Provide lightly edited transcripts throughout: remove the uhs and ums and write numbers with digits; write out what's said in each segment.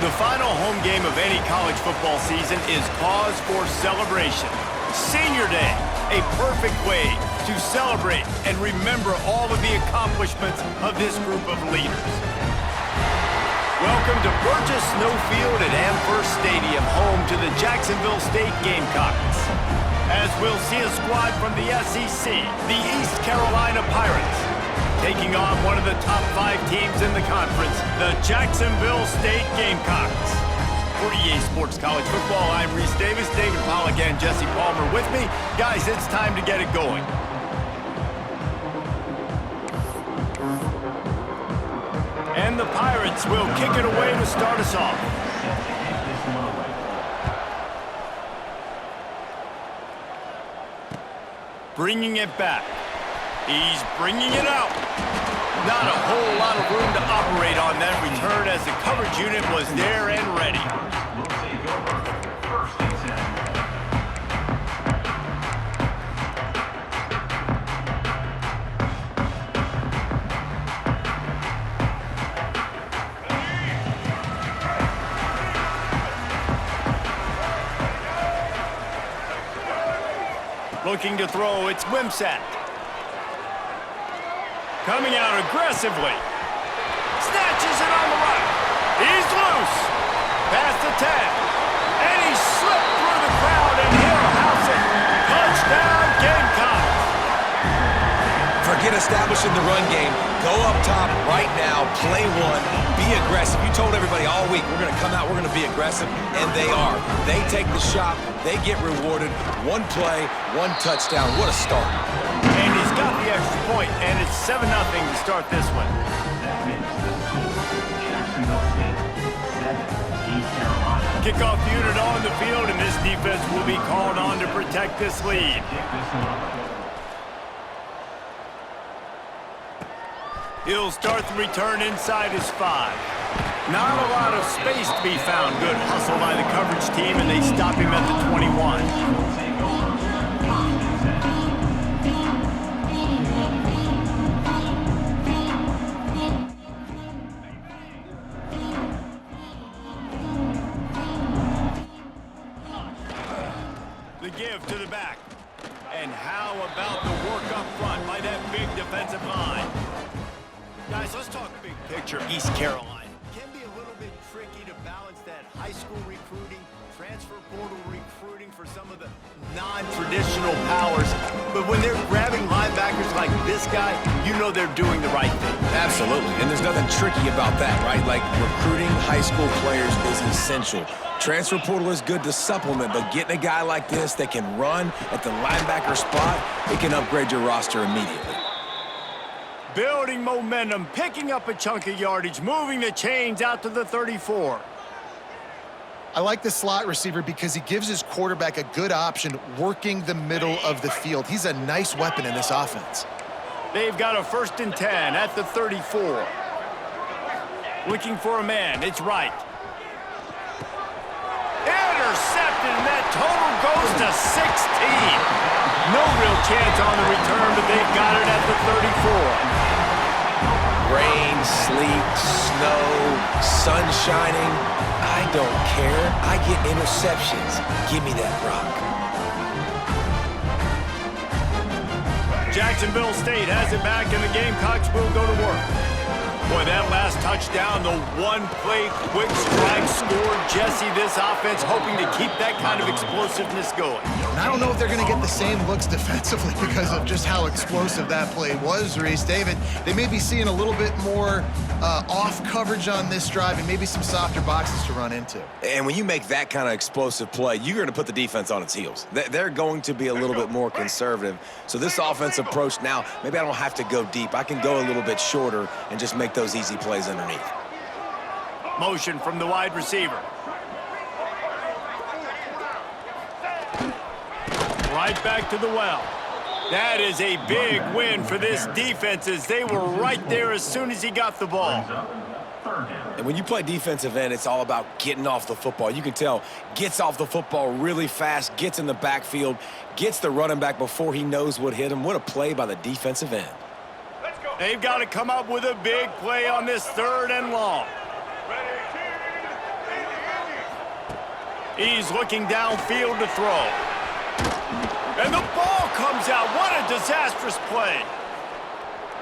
The final home game of any college football season is cause for celebration. Senior Day, a perfect way to celebrate and remember all of the accomplishments of this group of leaders. Welcome to Burgess Snow Field at Amherst Stadium, home to the Jacksonville State Gamecocks. As we'll see a squad from the SEC, the East Carolina Pirates, taking on one of the top 5 teams in the conference, the Jacksonville State Gamecocks. For EA Sports College Football, I'm Reese Davis, David Pollack, and Jesse Palmer with me. Guys, it's time to get it going. And the Pirates will kick it away to start us off. Bringing it back. He's bringing it out. Not a whole lot of room to operate on that return as the coverage unit was there and ready. Looking to throw, it's Wimsatt. Coming out aggressively. Snatches it on the right. He's loose. Past the 10. And he slipped through the crowd and he'll house it. Touchdown, Gamecocks. Forget establishing the run game. Go up top right now. Play one. Be aggressive. You told everybody all week, we're going to come out, we're going to be aggressive, and they are. They take the shot. They get rewarded. One play, one touchdown. What a start. And he's got the extra point, and it's 7-0 to start this one. Kickoff unit on the field, and this defense will be called on to protect this lead. He'll start the return inside his 5. Not a lot of space to be found. Good hustle by the coverage team, and they stop him at the 21. The give to the back. And how about the work up front by that big defensive line? Guys, let's talk big picture East Carolina. Can be a little bit tricky to balance that high school recruiting, transfer portal recruiting for some of the non-traditional powers. But when they're grabbing linebackers like this guy, you know they're doing the right thing. Absolutely, and there's nothing tricky about that, right? Like, recruiting high school players is essential. Transfer portal is good to supplement, but getting a guy like this that can run at the linebacker spot, it can upgrade your roster immediately. Building momentum, picking up a chunk of yardage, moving the chains out to the 34. I like the slot receiver because he gives his quarterback a good option working the middle of the field. He's a nice weapon in this offense. They've got a 1st and 10 at the 34. Looking for a man, it's right. Intercepted, and that total goes to 16. No real chance on the return, but they've got it at the 34. Rain, sleet, snow, sun shining. I don't care. I get interceptions. Give me that rock. Jacksonville State has it back, and the Gamecocks will go to work. Boy, that last touchdown, the one-play quick strike score. Jesse, this offense hoping to keep that kind of explosiveness going. And I don't know if they're going to get the same looks defensively because of just how explosive that play was, Reese. David, they may be seeing a little bit more off coverage on this drive and maybe some softer boxes to run into. And when you make that kind of explosive play, you're going to put the defense on its heels. They're going to be a little bit more conservative. So this offensive approach now, maybe I don't have to go deep. I can go a little bit shorter and just make those easy plays underneath. Motion from the wide receiver. Right back to the well. That is a big win for this defense as they were right there as soon as he got the ball. And when you play defensive end, it's all about getting off the football. You can tell, gets off the football really fast, gets in the backfield, gets the running back before he knows what hit him. What a play by the defensive end. They've got to come up with a big play on this 3rd and long. He's looking downfield to throw. And the ball comes out. What a disastrous play.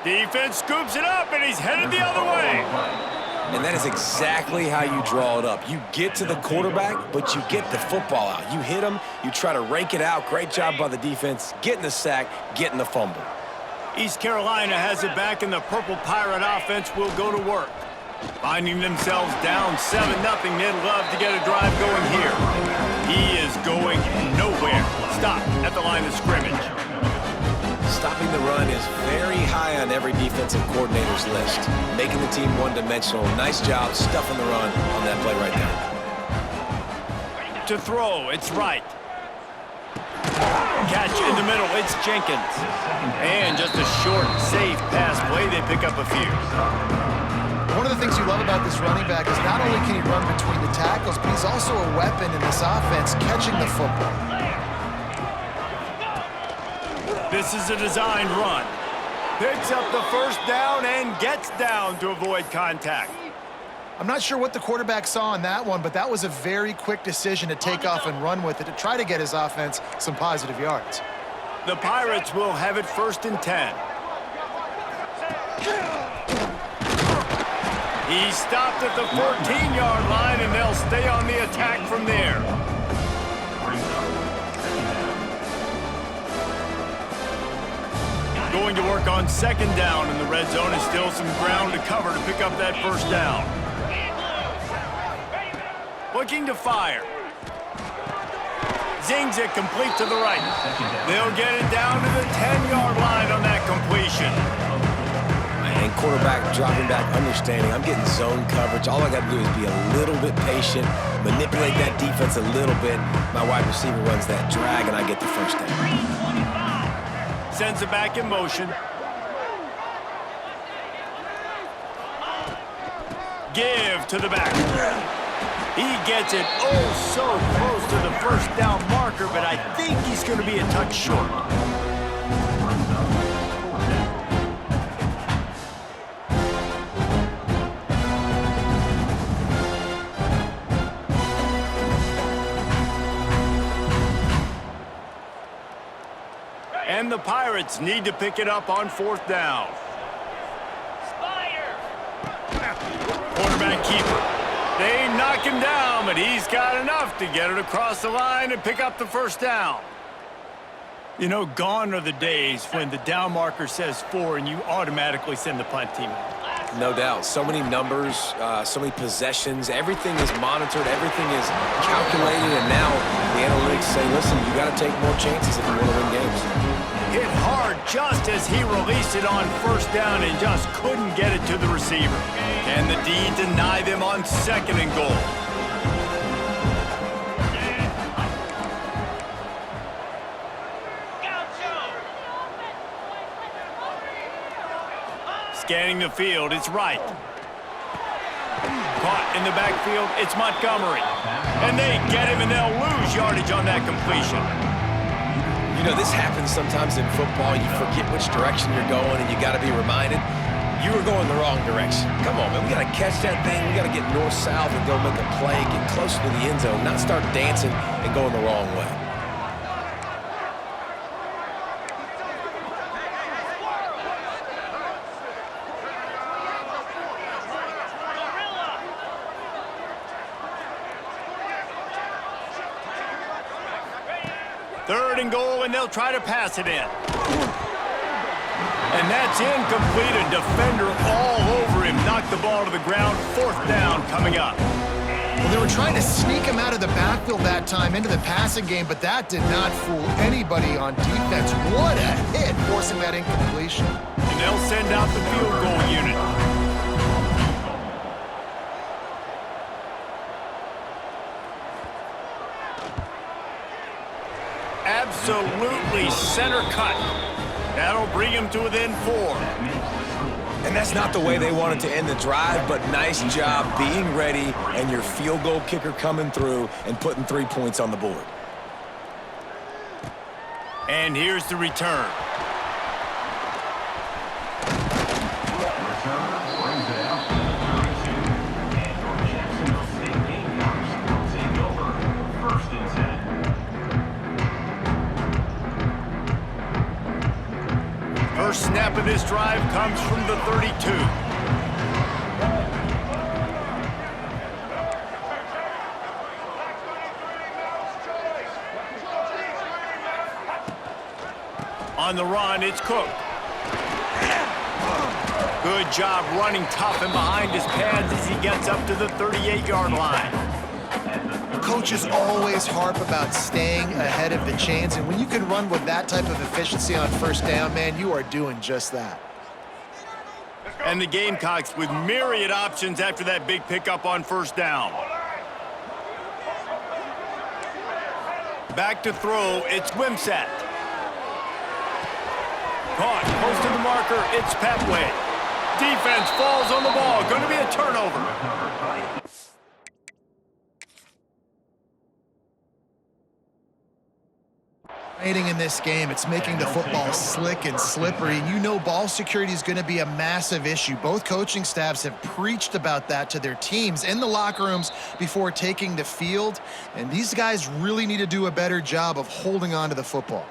Defense scoops it up, and he's headed the other way. And that is exactly how you draw it up. You get to the quarterback, but you get the football out. You hit him, you try to rake it out. Great job by the defense, getting the sack, getting the fumble. East Carolina has it back, and the Purple Pirate offense will go to work. Finding themselves down 7-0, they'd love to get a drive going here. He is going nowhere. Stop at the line of scrimmage. Stopping the run is very high on every defensive coordinator's list. Making the team one-dimensional. Nice job stuffing the run on that play right there. To throw, it's right. Catch in the middle, it's Jenkins. And just a short, safe pass play, they pick up a few. One of the things you love about this running back is not only can he run between the tackles, but he's also a weapon in this offense catching the football. This is a designed run. Picks up the first down and gets down to avoid contact. I'm not sure what the quarterback saw on that one, but that was a very quick decision to take off and run with it to try to get his offense some positive yards. The Pirates will have it 1st and 10. He stopped at the 14-yard line, and they'll stay on the attack from there. Going to work on 2nd down, and the red zone is still some ground to cover to pick up that 1st down. Looking to fire. Zings it complete to the right. They'll get it down to the 10-yard line on that completion. And quarterback dropping back, understanding I'm getting zone coverage. All I got to do is be a little bit patient, manipulate that defense a little bit. My wide receiver runs that drag, and I get the 1st down. Sends it back in motion. Give to the back. He gets it so close to the 1st down marker, but I think he's going to be a touch short. And the Pirates need to pick it up on 4th down. Quarterback keeper. They knock him down, but he's got enough to get it across the line and pick up the 1st down. You know, gone are the days when the down marker says 4 and you automatically send the punt team out. No doubt. So many numbers, so many possessions. Everything is monitored. Everything is calculated. And now the analytics say, listen, you got to take more chances if you want to win games. Hit hard just as he released it on 1st down and just couldn't get it to the receiver. Can the D deny them on 2nd and goal? Scanning the field, it's right. Caught in the backfield, it's Montgomery. And they get him, and they'll lose yardage on that completion. You know, this happens sometimes in football. You forget which direction you're going, and you got to be reminded you were going the wrong direction. Come on, man. We got to catch that thing. We got to get north-south and go make a play, get closer to the end zone, not start dancing and going the wrong way. Third and goal, and they'll try to pass it in. And that's incomplete. A defender all over him. Knocked the ball to the ground. 4th down coming up. Well, they were trying to sneak him out of the backfield that time into the passing game, but that did not fool anybody on defense. What a hit, forcing that incompletion. And they'll send out the field goal unit. Absolutely center cut. That'll bring him to within 4. And that's not the way they wanted to end the drive, but nice job being ready and your field goal kicker coming through and putting 3 points on the board. And here's the return. this drive comes from the 32. On the run, it's Cook. Good job running tough and behind his pads as he gets up to the 38-yard line. Coaches always harp about staying ahead of the chains, and when you can run with that type of efficiency on first down, man, you are doing just that. And the Gamecocks with myriad options after that big pickup on first down. Back to throw, it's Wimsatt. Caught, close to the marker, it's Petway. Defense falls on the ball, going to be a turnover. In this game, it's making the football slick and slippery. You know ball security is going to be a massive issue. Both coaching staffs have preached about that to their teams in the locker rooms before taking the field, and these guys really need to do a better job of holding on to the football.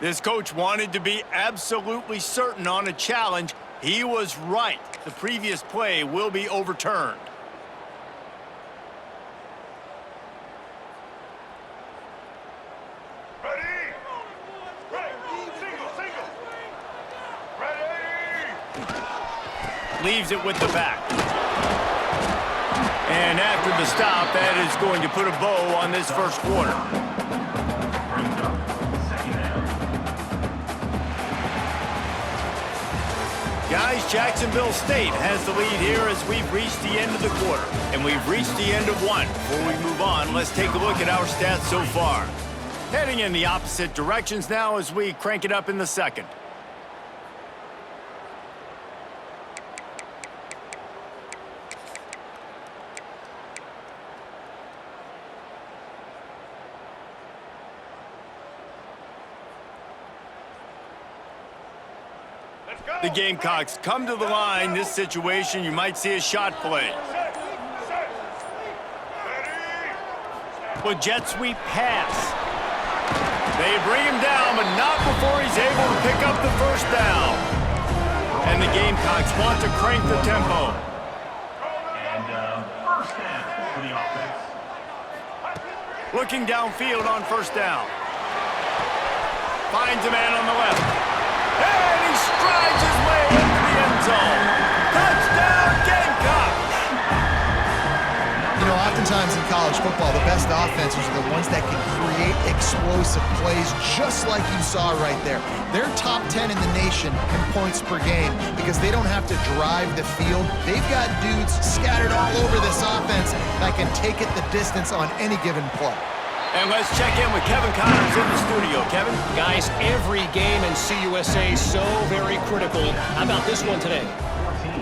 This coach wanted to be absolutely certain on a challenge. He was right. The previous play will be overturned. Leaves it with the back. And after the stop, that is going to put a bow on this first quarter. Guys, Jacksonville State has the lead here as we've reached the end of the quarter. And we've reached the end of one. Before we move on, let's take a look at our stats so far. Heading in the opposite directions now as we crank it up in the second. The Gamecocks come to the line. This situation, you might see a shot play. With jet sweep pass. They bring him down, but not before he's able to pick up the first down. And the Gamecocks want to crank the tempo. And first down for the offense. Looking downfield on first down. Finds a man on the left. And he strides his way into the end zone. Touchdown, Gamecocks! You know, oftentimes in college football, the best offenses are the ones that can create explosive plays, just like you saw right there. They're top 10 in the nation in points per game because they don't have to drive the field. They've got dudes scattered all over this offense that can take it the distance on any given play. And let's check in with Kevin Connors in the studio. Kevin? Guys, every game in CUSA is so very critical. How about this one today?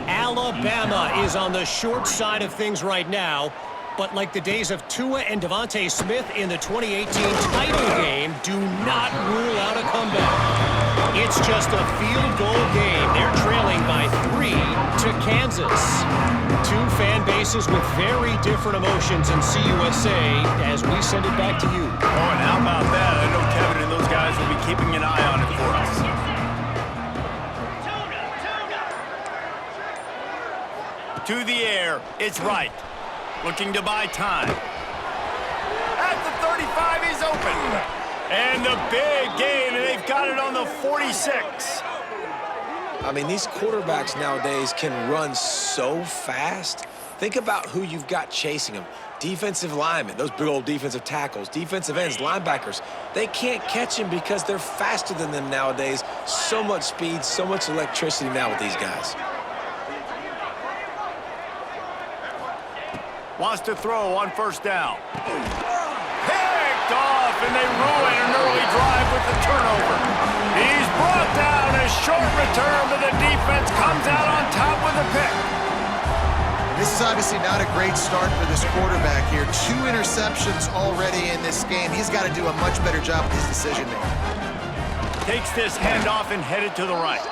Alabama is on the short side of things right now, but like the days of Tua and Devontae Smith in the 2018 title game, do not rule out a comeback. It's just a field goal game. They're trailing by 3 to Kansas. Two fan bases with very different emotions in CUSA as we send it back to you. Oh, and how about that? I know Kevin and those guys will be keeping an eye on it for us. To the air, it's right. Looking to buy time. At the 35, he's open. And the big gain, and they've got it on the 46. I mean, these quarterbacks nowadays can run so fast. Think about who you've got chasing them. Defensive linemen, those big old defensive tackles, defensive ends, linebackers. They can't catch him because they're faster than them nowadays. So much speed, so much electricity now with these guys. Wants to throw on first down. Picked off, and they ruin an early drive with the turnover. He's brought down. A short return, but the defense comes out on top with a pick. This is obviously not a great start for this quarterback here. 2 interceptions already in this game. He's got to do a much better job with his decision-making. Takes this handoff and headed to the right.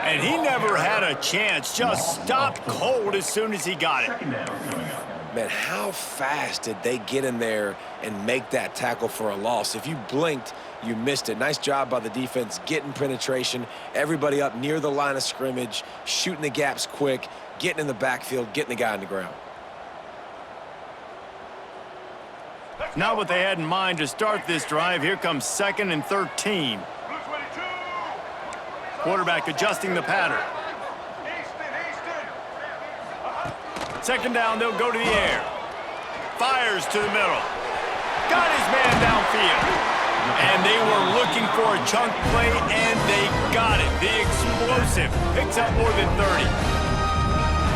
And he never had a chance. Just stopped cold as soon as he got it. man, how fast did they get in there and make that tackle for a loss? If you blinked, you missed it. Nice job by the defense, getting penetration, everybody up near the line of scrimmage, shooting the gaps quick, getting in the backfield, getting the guy on the ground. Not what they had in mind to start this drive. Here comes 2nd and 13. Quarterback adjusting the pattern. 2nd down, they'll go to the air. Fires to the middle. Got his man downfield. And they were looking for a chunk play, and they got it. The explosive picks up more than 30.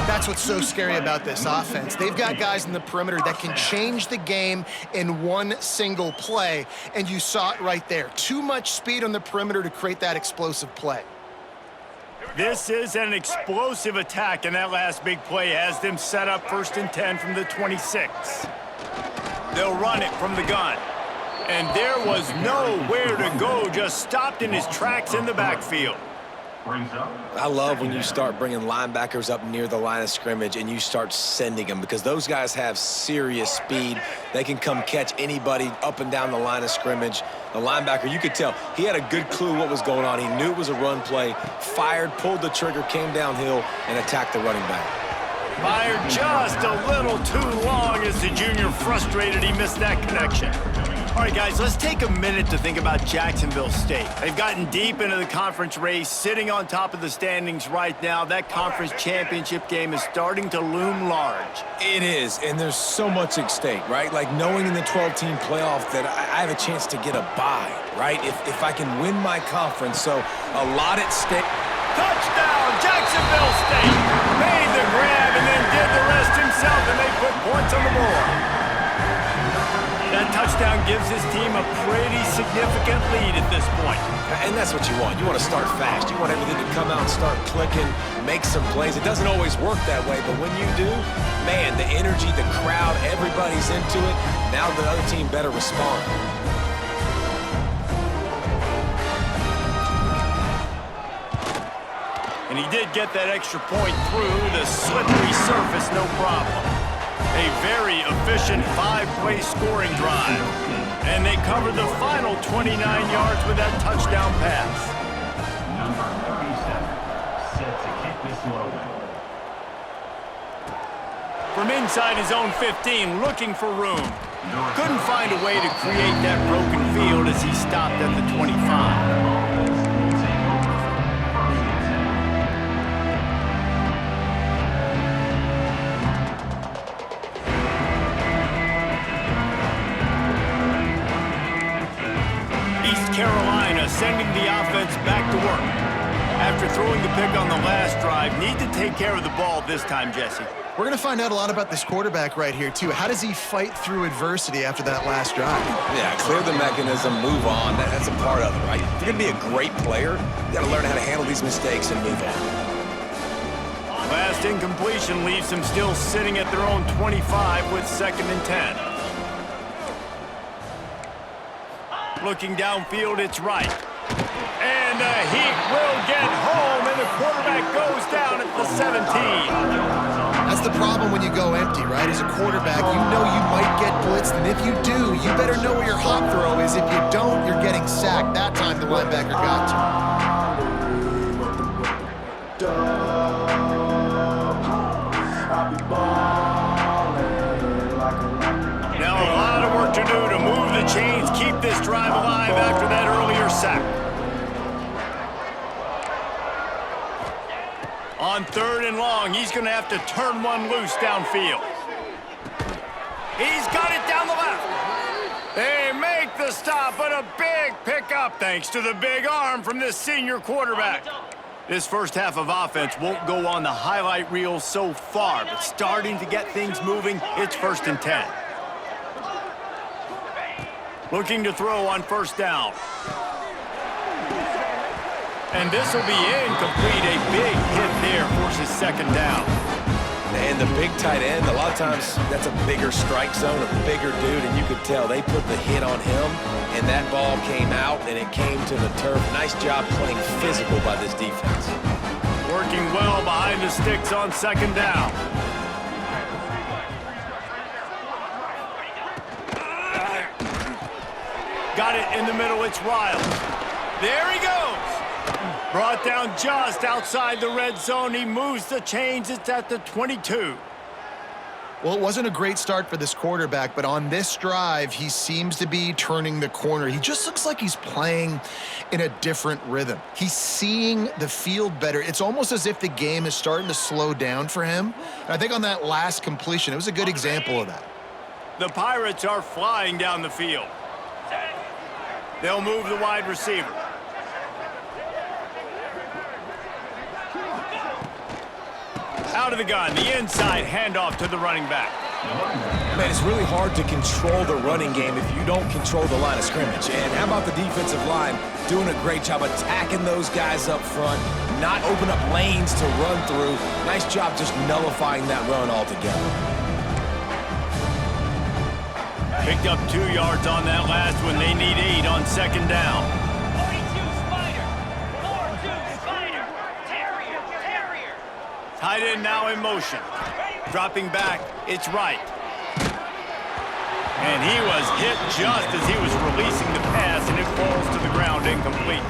That's what's so scary about this offense. They've got guys in the perimeter that can change the game in one single play, and you saw it right there. Too much speed on the perimeter to create that explosive play. This is an explosive attack, and that last big play has them set up 1st and 10 from the 26. They'll run it from the gun. And there was nowhere to go, just stopped in his tracks in the backfield. I love when you start bringing linebackers up near the line of scrimmage and you start sending them, because those guys have serious speed. They can come catch anybody up and down the line of scrimmage. The linebacker, you could tell, he had a good clue what was going on. He knew it was a run play, fired, pulled the trigger, came downhill, and attacked the running back. Fired just a little too long as the junior frustrated he missed that connection. All right, guys, let's take a minute to think about Jacksonville State. They've gotten deep into the conference race, sitting on top of the standings right now. That conference championship game is starting to loom large. It is, and there's so much at stake, right? Like knowing in the 12-team playoff that I have a chance to get a bye, right? If I can win my conference, so a lot at stake. Touchdown, Jacksonville State! Made the grab and then did the rest himself, and they put points on the board. That touchdown gives his team a pretty significant lead at this point. And that's what you want. You want to start fast. You want everything to come out and start clicking, make some plays. It doesn't always work that way, but when you do, man, the energy, the crowd, everybody's into it. Now the other team better respond. And he did get that extra point through the slippery surface, no problem. A very efficient 5-play scoring drive. And they covered the final 29 yards with that touchdown pass. Number 37, set to kick this one away. From inside his own 15, looking for room. Couldn't find a way to create that broken field as he stopped at the 25. Carolina sending the offense back to work. After throwing the pick on the last drive, need to take care of the ball this time, Jesse. We're going to find out a lot about this quarterback right here, too. How does he fight through adversity after that last drive? Yeah, clear the mechanism, move on. That's a part of it, right? If you're going to be a great player, you got to learn how to handle these mistakes and move on. Last incompletion leaves them still sitting at their own 25 with 2nd and 10. Looking downfield, it's right. And he will get home, and the quarterback goes down at the 17. That's the problem when you go empty, right? As a quarterback, you know you might get blitzed, and if you do, you better know where your hot throw is. If you don't, you're getting sacked. That time the linebacker got to. Now a lot of work to do to move the chains, keep this drive alive after that earlier sack. On 3rd and long, he's going to have to turn one loose downfield. He's got it down the left. They make the stop, but a big pickup thanks to the big arm from this senior quarterback. This first half of offense won't go on the highlight reel so far, but starting to get things moving, it's 1st and 10. Looking to throw on 1st down. And this will be incomplete. A big hit there forces 2nd down. And the big tight end, a lot of times that's a bigger strike zone, a bigger dude, and you could tell they put the hit on him, and that ball came out, and it came to the turf. Nice job playing physical by this defense. Working well behind the sticks on 2nd down. got it in the middle. It's Riles. There he goes. Brought down just outside the red zone. He moves the chains. It's at the 22. Well, it wasn't a great start for this quarterback, but on this drive, he seems to be turning the corner. He just looks like he's playing in a different rhythm. He's seeing the field better. It's almost as if the game is starting to slow down for him. And I think on that last completion, it was a good example of that. The Pirates are flying down the field. They'll move the wide receiver. Out of the gun, the inside handoff to the running back. Man, it's really hard to control the running game if you don't control the line of scrimmage. And how about the defensive line doing a great job attacking those guys up front, not open up lanes to run through. Nice job just nullifying that run altogether. Picked up 2 yards on that last one. They need 8 on second down. 42 Spider. 4-2 Spider. Terrier. Tight end now in motion. Dropping back, it's right. And he was hit just as he was releasing the pass, and it falls to the ground incomplete.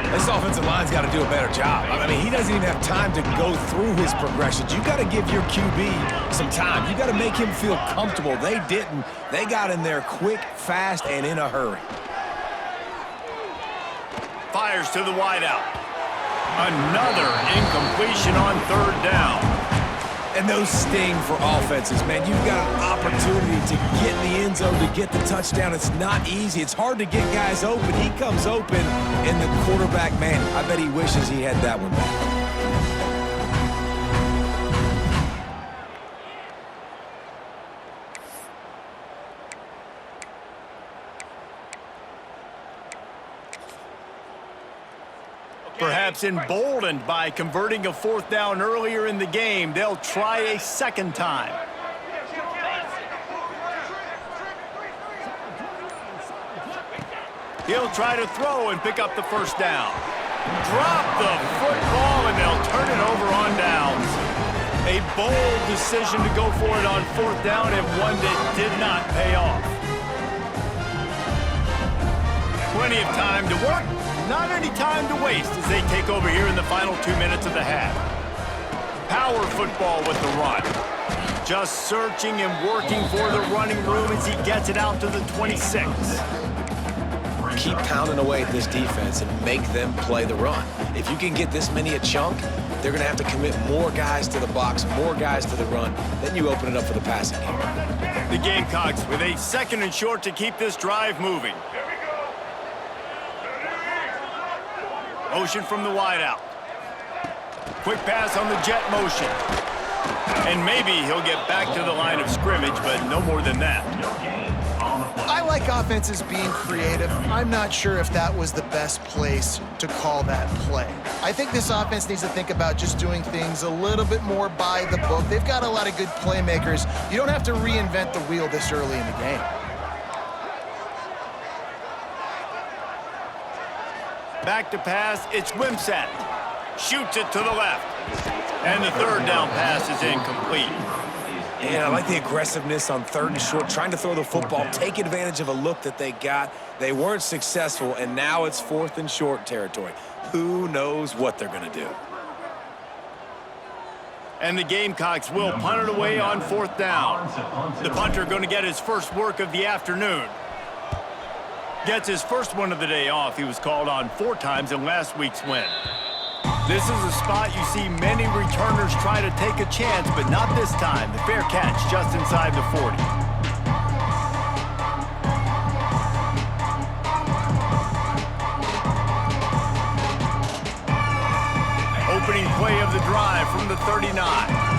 This offensive line's got to do a better job. I mean, he doesn't even have time to go through his progressions. You got to give your QB some time. You got to make him feel comfortable. They didn't. They got in there quick, fast, and in a hurry. Fires to the wideout. Another incompletion on third down. And those sting for offenses, man. You've got an opportunity to get in the end zone, to get the touchdown. It's not easy. It's hard to get guys open. He comes open, and the quarterback, man, I bet he wishes he had that one back. Perhaps emboldened by converting a fourth down earlier in the game, they'll try a second time. He'll try to throw and pick up the first down. Drop the football, and they'll turn it over on downs. A bold decision to go for it on fourth down, and one that did not pay off. Plenty of time to work. Not any time to waste as they take over here in the final 2 minutes of the half. Power football with the run. Just searching and working for the running room as he gets it out to the 26. Keep pounding away at this defense and make them play the run. If you can get this many a chunk, they're going to have to commit more guys to the box, more guys to the run. Then you open it up for the passing game. The Gamecocks with a 2nd and short to keep this drive moving. Motion from the wideout. Quick pass on the jet motion. And maybe he'll get back to the line of scrimmage, but no more than that. I like offenses being creative. I'm not sure if that was the best place to call that play. I think this offense needs to think about just doing things a little bit more by the book. They've got a lot of good playmakers. You don't have to reinvent the wheel this early in the game. Back to pass, it's Wimsatt. Shoots it to the left. And the third down pass is incomplete. And I like the aggressiveness on 3rd and short, trying to throw the football, take advantage of a look that they got. They weren't successful, and now it's 4th and short territory. Who knows what they're going to do? And the Gamecocks will punt it away on 4th down. The punter going to get his first work of the afternoon. Gets his first one of the day off. He was called on 4 times in last week's win. This is a spot you see many returners try to take a chance, but not this time. The fair catch just inside the 40. Opening play of the drive from the 39.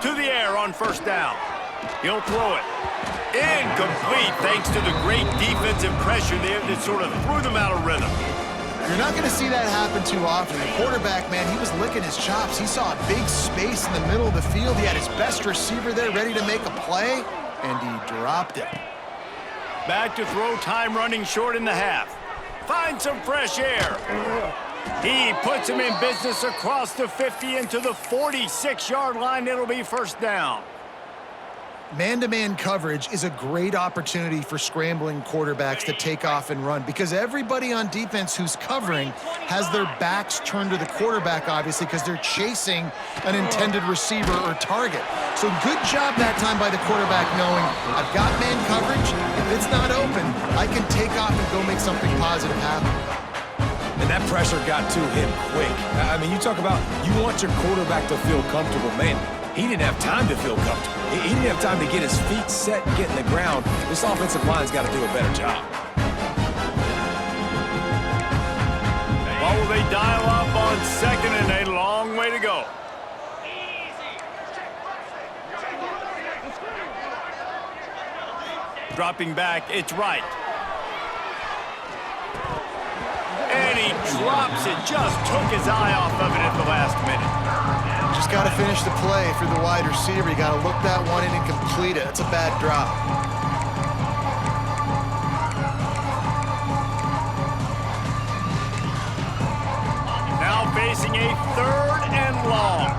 To the air on 1st down. He'll throw it. Incomplete thanks to the great defensive pressure there that sort of threw them out of rhythm. You're not going to see that happen too often. The quarterback, man, he was licking his chops. He saw a big space in the middle of the field. He had his best receiver there ready to make a play, and he dropped it. Back to throw, time running short in the half. Find some fresh air. He puts him in business across the 50 into the 46-yard line. It'll be first down. Man-to-man coverage is a great opportunity for scrambling quarterbacks to take off and run because everybody on defense who's covering has their backs turned to the quarterback, obviously, because they're chasing an intended receiver or target. So good job that time by the quarterback knowing I've got man coverage. If it's not open, I can take off and go make something positive happen. And that pressure got to him quick. I mean, you talk about you want your quarterback to feel comfortable. Man, he didn't have time to feel comfortable. He didn't have time to get his feet set and get in the ground. This offensive line's got to do a better job. Well, will they dial up on second and a long way to go? Dropping back, it's right. And he drops it, just took his eye off of it at the last minute. Just got to finish the play for the wide receiver. You got to look that one in and complete it. It's a bad drop. Now facing a third and long.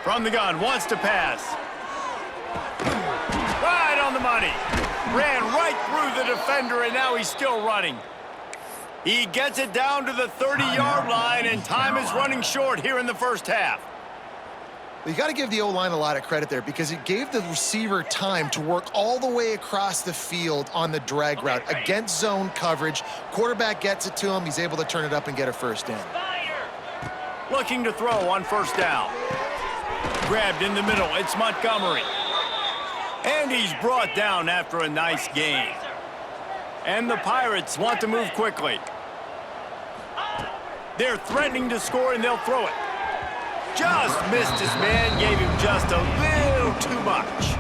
From the gun, wants to pass. Right on the money. Ran right through the defender, and now he's still running. He gets it down to the 30-yard line, and time is running short here in the first half. You got to give the O-line a lot of credit there because it gave the receiver time to work all the way across the field on the drag route against zone coverage. Quarterback gets it to him. He's able to turn it up and get a first down. Looking to throw on first down. Grabbed in the middle. It's Montgomery. And he's brought down after a nice gain. And the Pirates want to move quickly. They're threatening to score, and they'll throw it. Just missed his man, gave him just a little too much.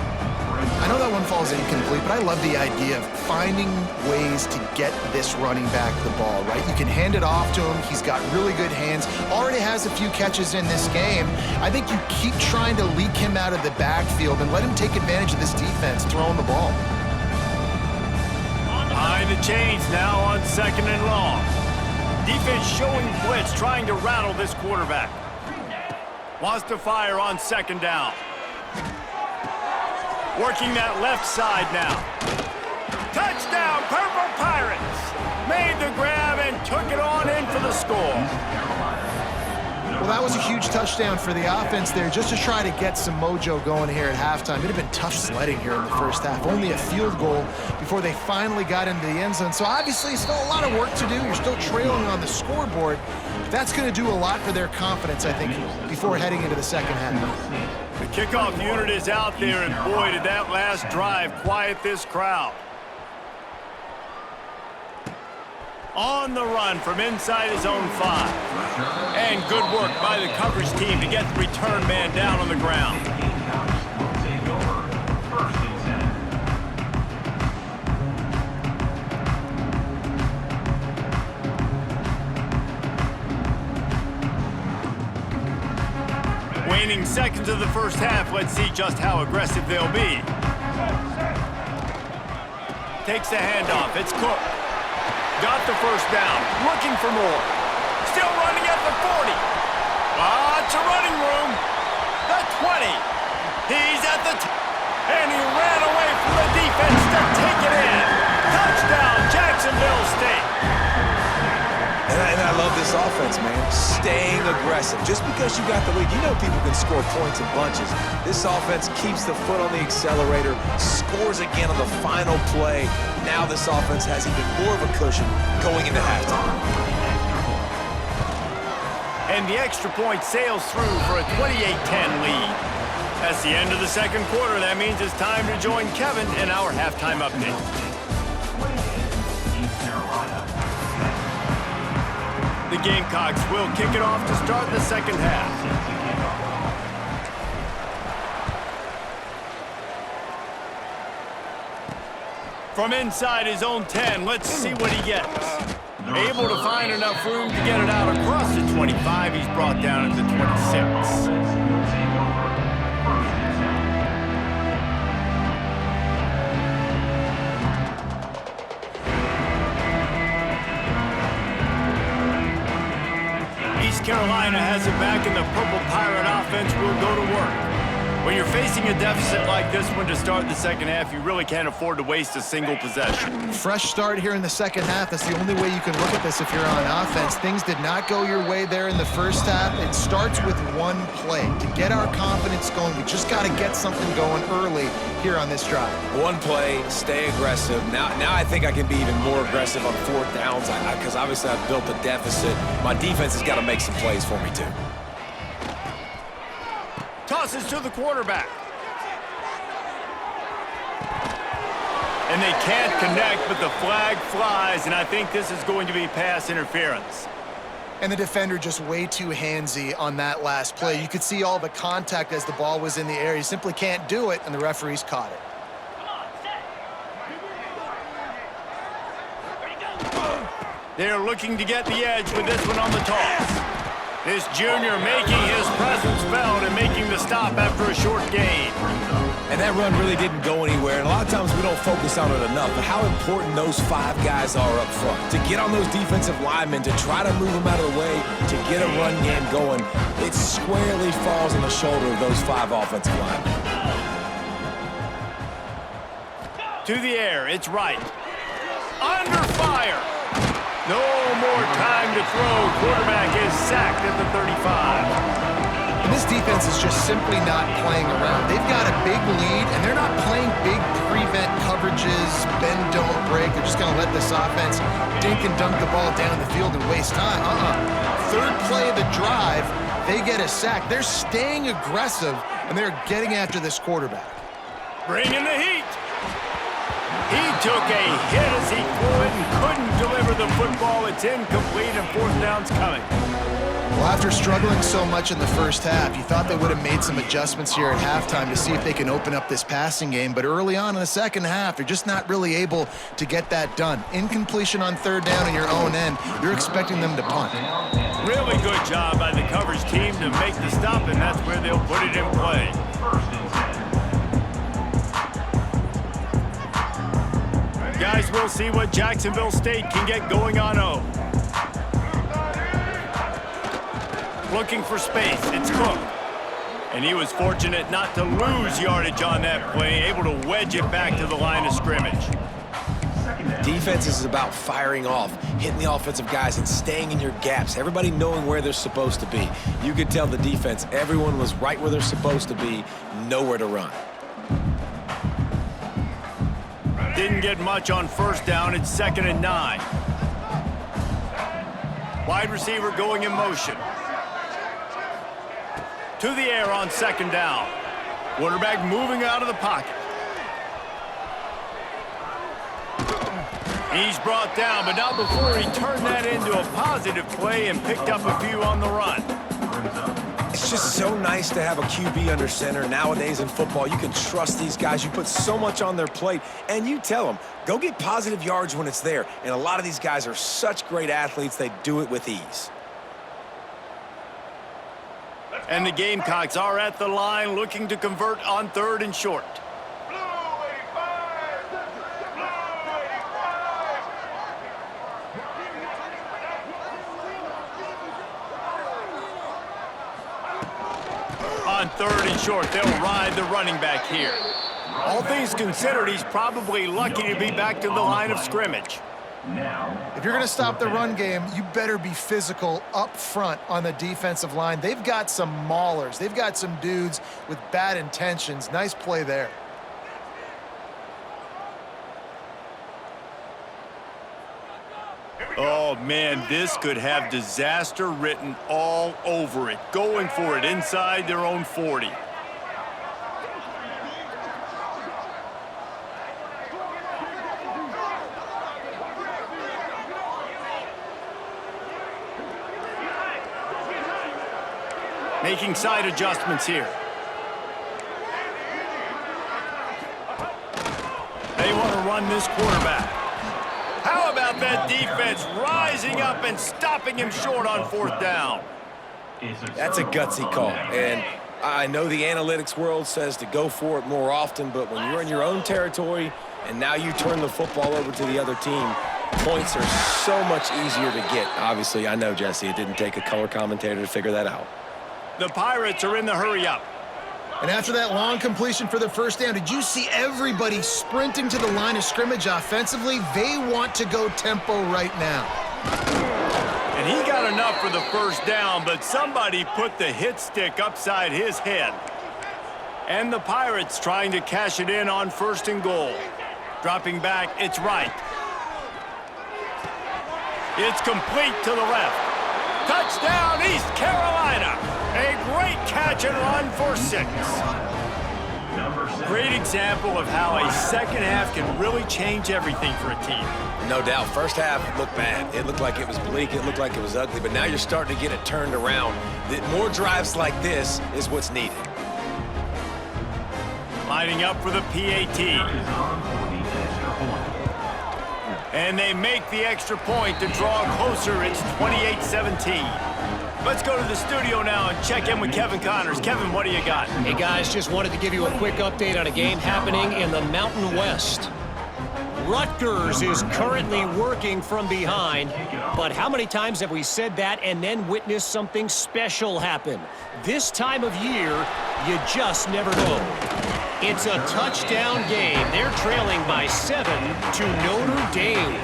I know that one falls incomplete, but I love the idea of finding ways to get this running back the ball, right? You can hand it off to him. He's got really good hands. Already has a few catches in this game. I think you keep trying to leak him out of the backfield and let him take advantage of this defense throwing the ball. Behind the chains now on second and long. Defense showing blitz, trying to rattle this quarterback. Wants to fire on second down. Working that left side now. Touchdown, Purple Pirates! Made the grab and took it on in for the score. Well, that was a huge touchdown for the offense there, just to try to get some mojo going here at halftime. It'd have been tough sledding here in the first half. Only a field goal before they finally got into the end zone. So obviously, still a lot of work to do. You're still trailing on the scoreboard. That's going to do a lot for their confidence, I think, before heading into the second half. The kickoff unit is out there, and boy, did that last drive quiet this crowd. On the run from inside his own 5. And good work by the coverage team to get the return man down on the ground. Waning seconds of the first half. Let's see just how aggressive they'll be. Takes the handoff. It's Cook. Got the first down. Looking for more. Still running at the 40. Lots of running room. The 20. He's at the and he ran away from the defense to take it in. Touchdown, Jacksonville State. And I love this offense, man. Staying aggressive. Just because you got the lead, you know people can score points in bunches. This offense keeps the foot on the accelerator, scores again on the final play. Now this offense has even more of a cushion going into halftime. And the extra point sails through for a 28-10 lead. That's the end of the second quarter. That means it's time to join Kevin in our halftime update. The Gamecocks will kick it off to start the second half. From inside his own 10, let's see what he gets. Able to find enough room to get it out across the 25. He's brought down at the 26. has it back, and the Purple Pirate offense will go to work. When you're facing a deficit like this one to start the second half, you really can't afford to waste a single possession. Fresh start here in the second half. That's the only way you can look at this if you're on offense. Things did not go your way there in the first half. It starts with one play. To get our confidence going, we just got to get something going early here on this drive. One play, stay aggressive. Now I think I can be even more aggressive on fourth downs because obviously I've built a deficit. My defense has got to make some plays for me too. Tosses to the quarterback. And they can't connect, but the flag flies, and I think this is going to be pass interference. And the defender just way too handsy on that last play. You could see all the contact as the ball was in the air. He simply can't do it, and the referees caught it. They're looking to get the edge with this one on the toss. This junior making his presence felt and making the stop after a short gain. And that run really didn't go anywhere, and a lot of times we don't focus on it enough, but how important those 5 guys are up front. To get on those defensive linemen, to try to move them out of the way, to get a run game going, it squarely falls on the shoulder of those 5 offensive linemen. To the air, it's right. Under fire. No more time to throw. Quarterback is sacked at the 35. And this defense is just simply not playing around. They've got a big lead, and they're not playing big prevent coverages, bend, don't break. They're just going to let this offense dink and dunk the ball down the field and waste time. Third play of the drive, they get a sack. They're staying aggressive, and they're getting after this quarterback. Bringing the heat. He took a hit as he threw it and couldn't deliver the football. It's incomplete, and fourth down's coming. Well, after struggling so much in the first half, you thought they would have made some adjustments here at halftime to see if they can open up this passing game. But early on in the second half, they're just not really able to get that done. Incompletion on third down in your own end, you're expecting them to punt. Really good job by the coverage team to make the stop, and that's where they'll put it in play. Guys, we'll see what Jacksonville State can get going on O. Looking for space, it's Cook. And he was fortunate not to lose yardage on that play, able to wedge it back to the line of scrimmage. Defense is about firing off, hitting the offensive guys, and staying in your gaps. Everybody knowing where they're supposed to be. You could tell the defense, everyone was right where they're supposed to be, nowhere to run. Didn't get much on first down. It's 2nd and 9. Wide receiver going in motion. To the air on 2nd down. Quarterback moving out of the pocket. He's brought down, but not before he turned that into a positive play and picked up a few on the run. It's just so nice to have a QB under center. Nowadays in football, you can trust these guys. You put so much on their plate, and you tell them, go get positive yards when it's there. And a lot of these guys are such great athletes, they do it with ease. And the Gamecocks are at the line looking to convert on 3rd and short. On 3rd and short, they'll ride the running back here. All things considered, he's probably lucky to be back to the line of scrimmage. If you're going to stop the run game, you better be physical up front on the defensive line. They've got some maulers. They've got some dudes with bad intentions. Nice play there. Oh, man, this could have disaster written all over it. Going for it inside their own 40. Making side adjustments here. They want to run this quarterback. How about that defense rising up and stopping him short on 4th down? That's a gutsy call. And I know the analytics world says to go for it more often, but when you're in your own territory and now you turn the football over to the other team, Points are so much easier to get. Obviously, I know, Jesse, it didn't take a color commentator to figure that out. The Pirates are in the hurry-up. And after that long completion for the first down, did you see everybody sprinting to the line of scrimmage offensively? They want to go tempo right now. And he got enough for the first down, but somebody put the hit stick upside his head. And the Pirates trying to cash it in on 1st and goal. Dropping back, it's right. It's complete to the left. Touchdown, East Carolina. A great catch and run for 6. Great example of how a second half can really change everything for a team. No doubt. First half looked bad. It looked like it was bleak. It looked like it was ugly. But now you're starting to get it turned around. More drives like this is what's needed. Lining up for the PAT. And they make the extra point to draw closer. It's 28-17. Let's go to the studio now and check in with Kevin Connors. Kevin, what do you got? Hey, guys, just wanted to give you a quick update on a game happening in the Mountain West. Rutgers is currently working from behind, but how many times have we said that and then witnessed something special happen? This time of year, you just never know. It's a touchdown game. They're trailing by 7 to Notre Dame.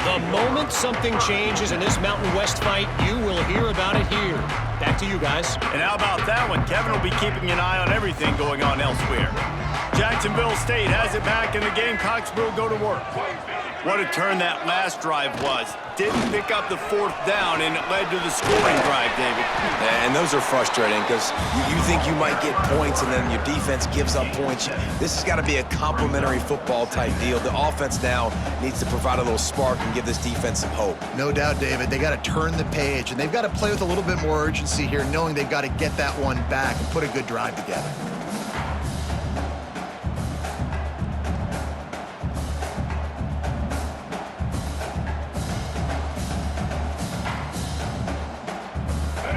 The moment something changes in this Mountain West fight, you will hear about it here. Back to you guys. And how about that one? Kevin will be keeping an eye on everything going on elsewhere. Jacksonville State has it back, and the Gamecocks will go to work. What a turn that last drive was. Didn't pick up the 4th down, and it led to the scoring drive, David. And those are frustrating because you think you might get points and then your defense gives up points. This has got to be a complementary football type deal. The offense now needs to provide a little spark and give this defense some hope. No doubt, David. They got to turn the page, and they've got to play with a little bit more urgency here, knowing they've got to get that one back and put a good drive together.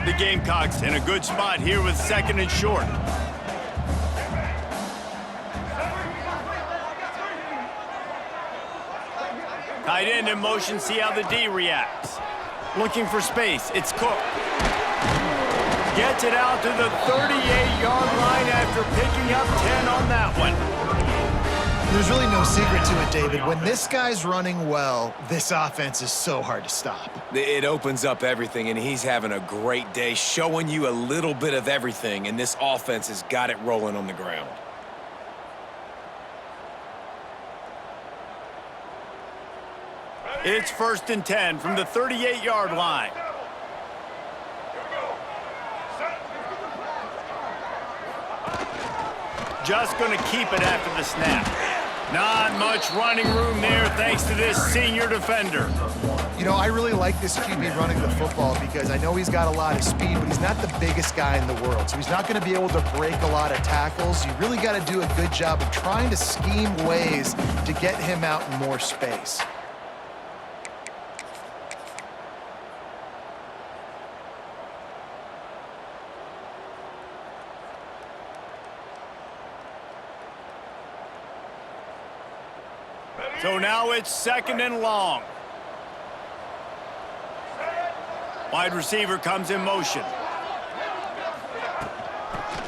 The Gamecocks in a good spot here with 2nd and short. Tight end in motion, see how the D reacts. Looking for space, it's Cook. Gets it out to the 38-yard line after picking up 10 on that one. There's really no secret to it, David. When this guy's running well, this offense is so hard to stop. It opens up everything, and he's having a great day, showing you a little bit of everything, and this offense has got it rolling on the ground. It's 1st and 10 from the 38-yard line. Just going to keep it after the snap. Not much running room there thanks to this senior defender. You know, I really like this QB running the football because I know he's got a lot of speed, but he's not the biggest guy in the world, so he's not going to be able to break a lot of tackles. You really got to do a good job of trying to scheme ways to get him out in more space. So now it's 2nd and long. Wide receiver comes in motion.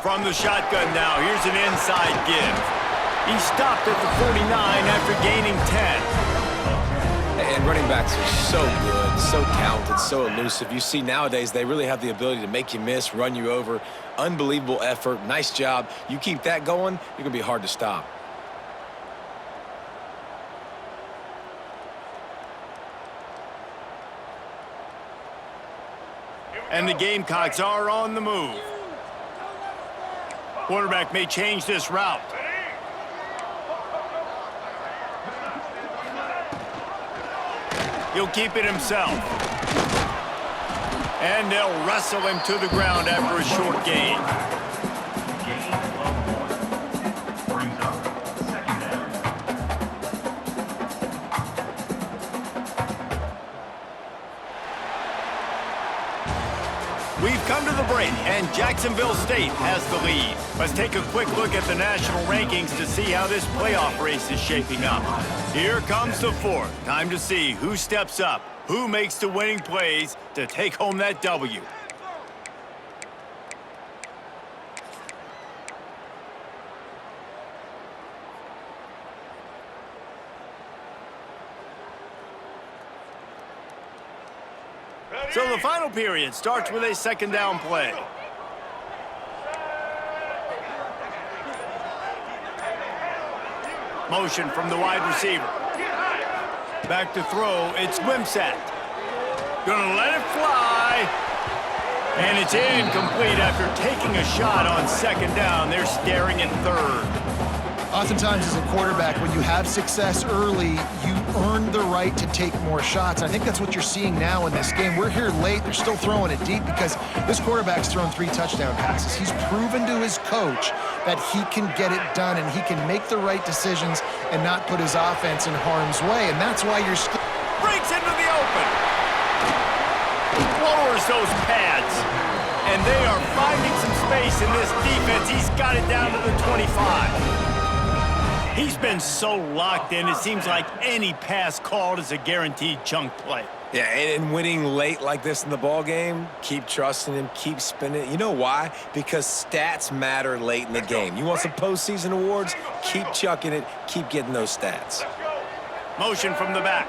From the shotgun now, here's an inside give. He stopped at the 49 after gaining 10. And running backs are so good, so talented, so elusive. You see nowadays they really have the ability to make you miss, run you over. Unbelievable effort, nice job. You keep that going, you're going to be hard to stop. And the Gamecocks are on the move. Quarterback may change this route. He'll keep it himself. And they'll wrestle him to the ground after a short gain. Gain of 1. Brings up 2nd down. We've come to the break, and Jacksonville State has the lead. Let's take a quick look at the national rankings to see how this playoff race is shaping up. Here comes the fourth. Time to see who steps up, who makes the winning plays to take home that W. So the final period starts with a second down play. Motion from the wide receiver. Back to throw, it's Wimsatt. Gonna let it fly. And it's incomplete after taking a shot on second down. They're staring at third. Oftentimes as a quarterback, when you have success early, you earn the right to take more shots. I think that's what you're seeing now in this game. We're here late. They're still throwing it deep because this quarterback's thrown 3 touchdown passes. He's proven to his coach that he can get it done and he can make the right decisions and not put his offense in harm's way. And that's why you're still... Breaks into the open. Lowers those pads. And they are finding some space in this defense. He's got it down to the 25. He's been so locked in, it seems like any pass called is a guaranteed chunk play. Yeah, and winning late like this in the ball game, keep trusting him, keep spinning it. You know why? Because stats matter late in the game. You want some postseason awards? Keep chucking it, keep getting those stats. Motion from the back.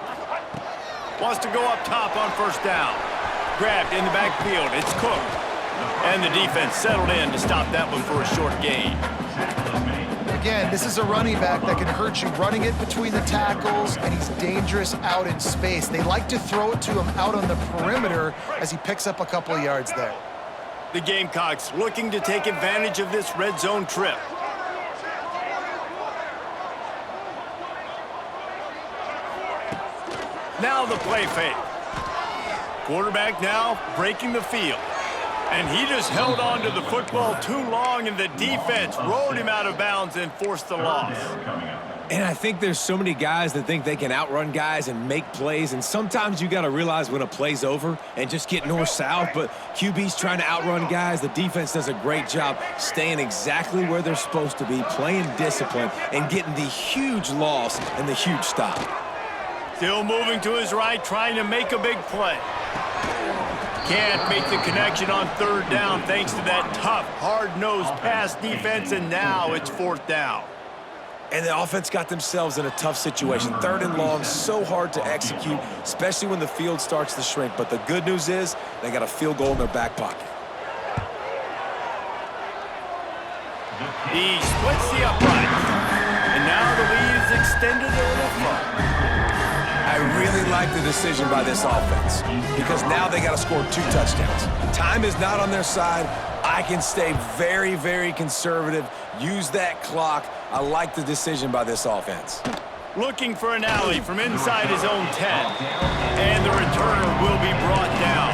Wants to go up top on first down. Grabbed in the backfield, it's Cook. And the defense settled in to stop that one for a short gain. Again, this is a running back that can hurt you, running it between the tackles, and he's dangerous out in space. They like to throw it to him out on the perimeter as he picks up a couple of yards there. The Gamecocks looking to take advantage of this red zone trip. Now the play fake. Quarterback now breaking the field. And he just held on to the football too long, and the defense rolled him out of bounds and forced the loss. And I think there's so many guys that think they can outrun guys and make plays, and sometimes you got to realize when a play's over and just get north-south, but QB's trying to outrun guys. The defense does a great job staying exactly where they're supposed to be, playing discipline, and getting the huge loss and the huge stop. Still moving to his right, trying to make a big play. Can't make the connection on third down thanks to that tough, hard-nosed pass defense, and now it's fourth down. And the offense got themselves in a tough situation. Third and long, so hard to execute, especially when the field starts to shrink. But the good news is they got a field goal in their back pocket. He splits the uprights, and now the lead is extended a little further. I really like the decision by this offense because now they got to score 2 touchdowns. Time is not on their side. I can stay very, very conservative, use that clock. I like the decision by this offense. Looking for an alley from inside his own 10, and the returner will be brought down.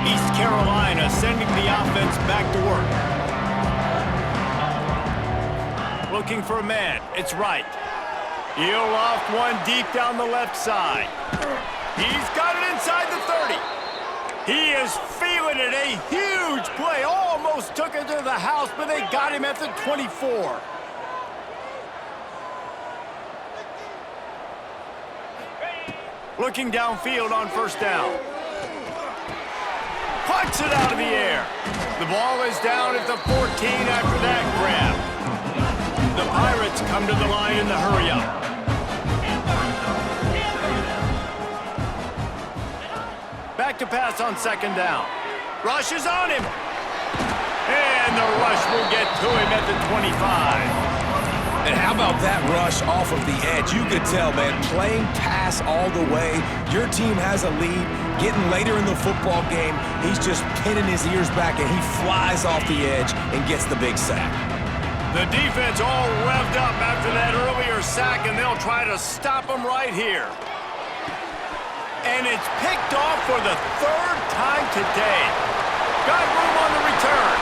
East Carolina sending the offense back to work. Looking for a man, it's right. He'll loft one deep down the left side. He's got it inside the 30. He is feeling it, a huge play. Almost took it to the house, but they got him at the 24. Looking downfield on first down. Puts it out of the air. The ball is down at the 14 after that grab. The Pirates come to the line in the hurry-up. Back to pass on second down. Rush is on him. And the rush will get to him at the 25. And how about that rush off of the edge? You could tell, man, playing pass all the way. Your team has a lead. Getting later in the football game, he's just pinning his ears back, and he flies off the edge and gets the big sack. The defense all revved up after that earlier sack, and they'll try to stop him right here. And it's picked off for the third time today. Got room on the return.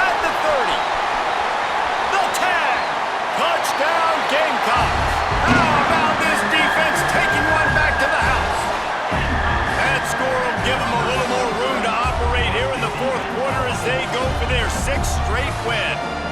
At the 30. The tag. Touchdown Gamecocks. How about this defense taking one back to the for their 6th straight win.